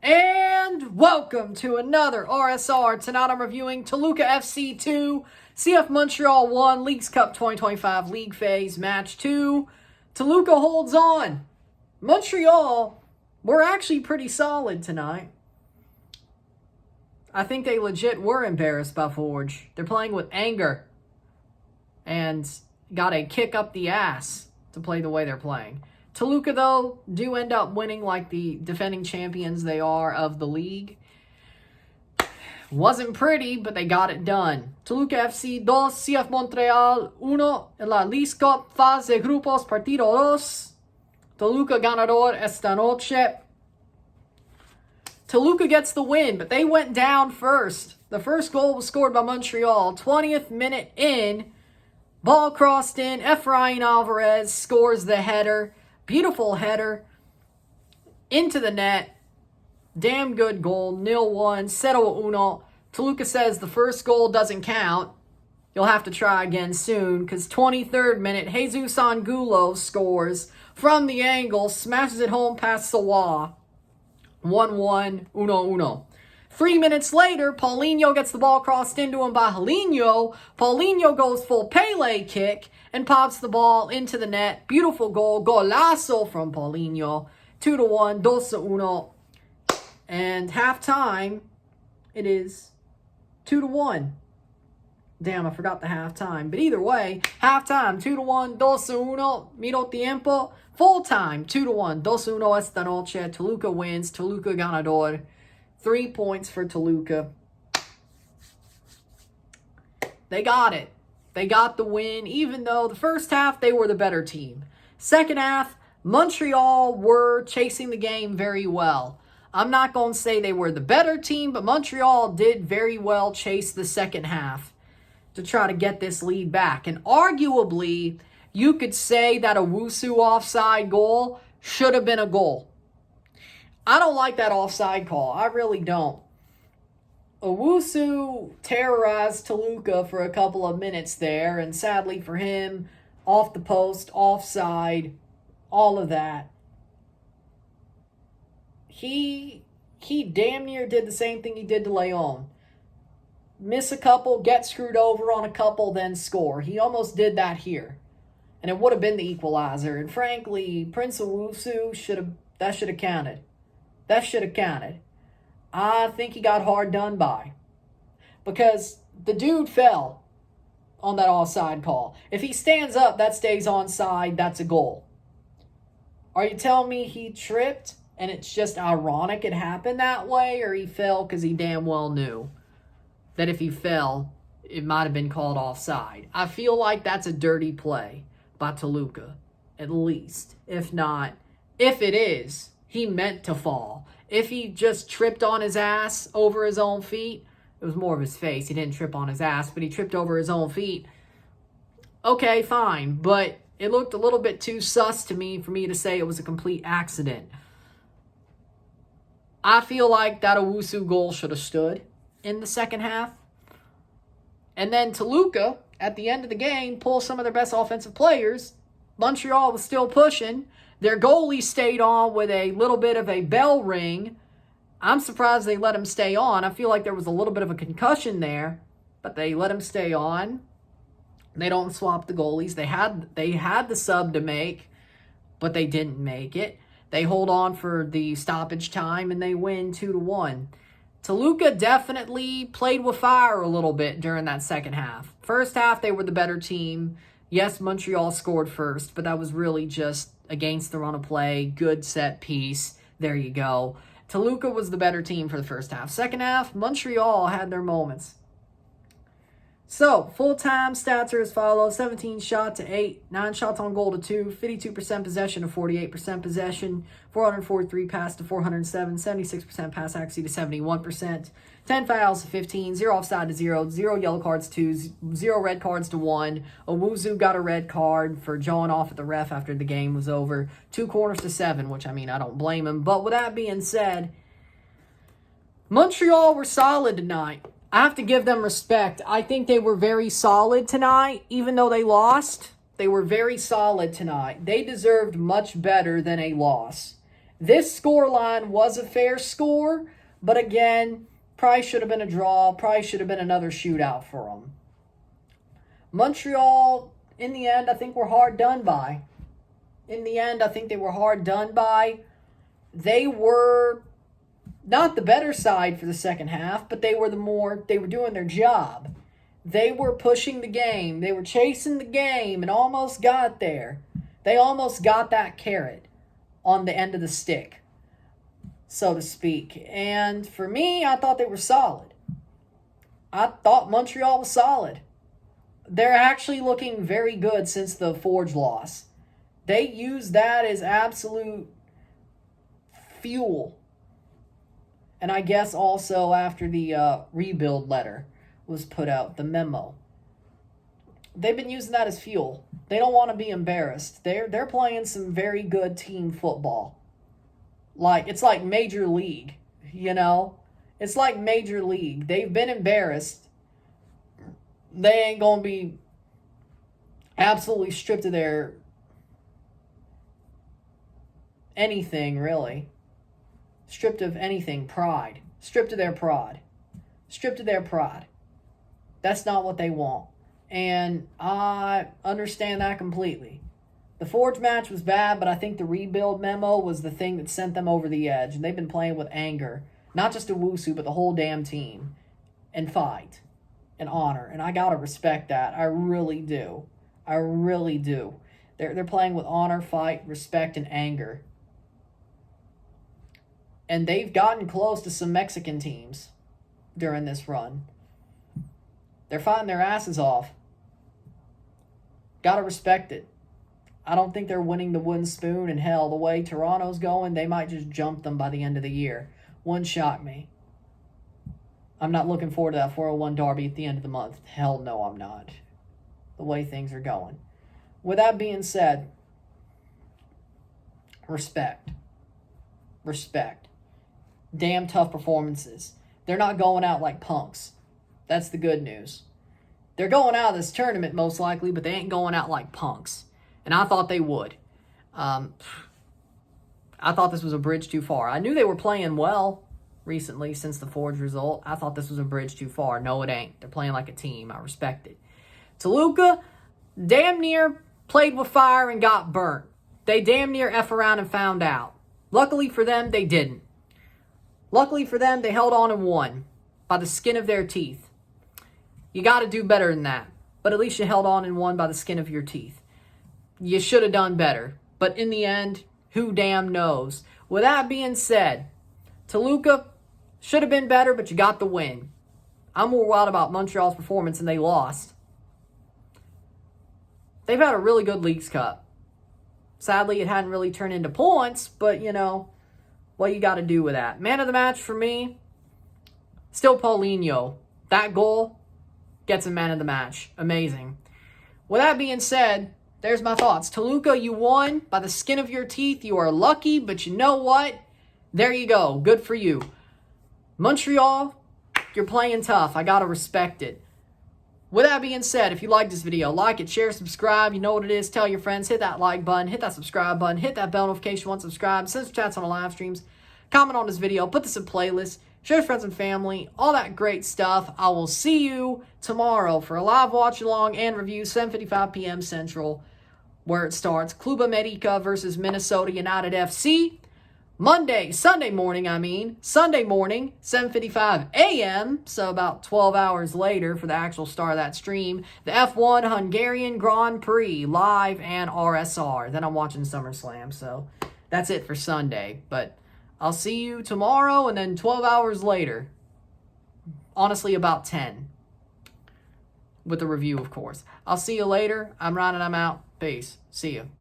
And welcome to another RSR. Tonight I'm reviewing Toluca FC 2, CF Montreal 1, Leagues Cup 2025 League Phase Match 2. Toluca holds on. Montreal were actually pretty solid tonight. I think they legit were embarrassed by Forge. They're playing with anger and got a kick up the ass to play the way they're playing. Toluca, though, do end up winning like the defending champions they are of the league. Wasn't pretty, but they got it done. Toluca FC 2, CF Montréal 1 en la Leagues Cup Fase de Grupos Partido 2. Toluca ganador esta noche. Toluca gets the win, but they went down first. The first goal was scored by Montreal. 20th minute in. Ball crossed in. Efrain Alvarez scores the header. Beautiful header into the net. Damn good goal. 0-1. 0-1. Toluca says the first goal doesn't count. You'll have to try again soon because 23rd minute, Jesus Angulo scores from the angle, smashes it home past Sawa. 1-1. 1-1. 3 minutes later, Paulinho gets the ball crossed into him by Paulinho. Paulinho goes full Pele kick and pops the ball into the net. Beautiful goal. Golazo from Paulinho. 2-1. 2-1. And halftime, it is 2-1. Damn, I forgot the halftime. But either way, halftime, 2-1. 2-1. Miro tiempo. Full time, 2-1. 2-1 esta noche. Toluca wins. Toluca ganador. 3 points for Toluca. They got it. They got the win, even though the first half, they were the better team. Second half, Montreal were chasing the game very well. I'm not going to say they were the better team, but Montreal did very well chase the second half to try to get this lead back. And arguably, you could say that a Wuxia offside goal should have been a goal. I don't like that offside call. I really don't. Wuxia terrorized Toluca for a couple of minutes there, and sadly for him, off the post, offside, all of that. He damn near did the same thing he did to Leon. Miss a couple, get screwed over on a couple, then score. He almost did that here. And it would have been the equalizer. And frankly, Prince of Wuxia should have counted. That should have counted. I think he got hard done by. Because the dude fell on that offside call. If he stands up, that stays onside. That's a goal. Are you telling me he tripped and it's just ironic it happened that way? Or he fell because he damn well knew that if he fell, it might have been called offside. I feel like that's a dirty play by Toluca, at least. If not, if it is, he meant to fall. If he just tripped on his ass over his own feet, it was more of his face. He didn't trip on his ass, but he tripped over his own feet. Okay, fine. But it looked a little bit too sus to me for me to say it was a complete accident. I feel like that Wuxia goal should have stood in the second half. And then Toluca, at the end of the game, pulled some of their best offensive players. Montreal was still pushing. Their goalie stayed on with a little bit of a bell ring. I'm surprised they let him stay on. I feel like there was a little bit of a concussion there, but they let him stay on. They don't swap the goalies. They had the sub to make, but they didn't make it. They hold on for the stoppage time, and they win 2-1. Toluca definitely played with fire a little bit during that second half. First half, they were the better team. Yes, Montreal scored first, but that was really just against the run of play, good set piece. There you go. Toluca was the better team for the first half. Second half, Montreal had their moments. So, full-time stats are as follows. 17 shot to 8, 9 shots on goal to 2, 52% possession to 48% possession, 443 pass to 407, 76% pass accuracy to 71%, 10 fouls to 15, 0 offside to 0, 0 yellow cards to 0 red cards to 1. Wuxia got a red card for jawing off at the ref after the game was over. 2 corners to 7, which, I mean, I don't blame him. But with that being said, Montreal were solid tonight. I have to give them respect. I think they were very solid tonight. Even though they lost, they were very solid tonight. They deserved much better than a loss. This scoreline was a fair score, but again, probably should have been a draw, probably should have been another shootout for them. Montreal, in the end, I think were hard done by. In the end, I think they were hard done by. They were not the better side for the second half, but they were doing their job. They were pushing the game. They were chasing the game and almost got there. They almost got that carrot on the end of the stick, so to speak. And for me, I thought they were solid. I thought Montreal was solid. They're actually looking very good since the Forge loss. They used that as absolute fuel. And I guess also after the rebuild letter was put out, the memo. They've been using that as fuel. They don't want to be embarrassed. They're playing some very good team football. It's like Major League, you know? It's like Major League. They've been embarrassed. They ain't going to be absolutely stripped of their anything, really. Stripped of anything. Pride. Stripped of their pride. Stripped of their pride. That's not what they want. And I understand that completely. The Forge match was bad, but I think the rebuild memo was the thing that sent them over the edge. And they've been playing with anger. Not just Owusu, but the whole damn team. And fight. And honor. And I gotta respect that. I really do. I really do. They're playing with honor, fight, respect, and anger. And they've gotten close to some Mexican teams during this run. They're fighting their asses off. Gotta respect it. I don't think they're winning the wooden spoon, and hell, the way Toronto's going, they might just jump them by the end of the year. Wouldn't shock me. I'm not looking forward to that 401 derby at the end of the month. Hell no, I'm not. The way things are going. With that being said, respect. Respect. Damn tough performances. They're not going out like punks. That's the good news. They're going out of this tournament most likely, but they ain't going out like punks. And I thought they would. I thought this was a bridge too far. I knew they were playing well recently since the Forge result. I thought this was a bridge too far. No, it ain't. They're playing like a team. I respect it. Toluca damn near played with fire and got burnt. They damn near F around and found out. Luckily for them, they didn't. Luckily for them, they held on and won by the skin of their teeth. You got to do better than that. But at least you held on and won by the skin of your teeth. You should have done better. But in the end, who damn knows? With that being said, Toluca should have been better, but you got the win. I'm more wild about Montreal's performance, and they lost. They've had a really good Leagues Cup. Sadly, it hadn't really turned into points, but, you know, what you got to do with that. Man of the match for me, still Paulinho. That goal gets him man of the match. Amazing. With that being said, there's my thoughts. Toluca, you won by the skin of your teeth. You are lucky, but you know what? There you go. Good for you. Montreal, you're playing tough. I got to respect it. With that being said, if you like this video, like it, share, subscribe. You know what it is. Tell your friends. Hit that like button. Hit that subscribe button. Hit that bell notification once subscribed. Send some chats on the live streams. Comment on this video. Put this in playlists. Share with friends and family. All that great stuff. I will see you tomorrow for a live watch along and review, 7:55 p.m. Central, where it starts. Club America versus Minnesota United FC. Sunday morning, 7:55 a.m., so about 12 hours later for the actual start of that stream, the F1 Hungarian Grand Prix, live and RSR. Then I'm watching SummerSlam, so that's it for Sunday. But I'll see you tomorrow, and then 12 hours later, honestly about 10, with the review, of course. I'll see you later. I'm Ryan, and I'm out. Peace. See you.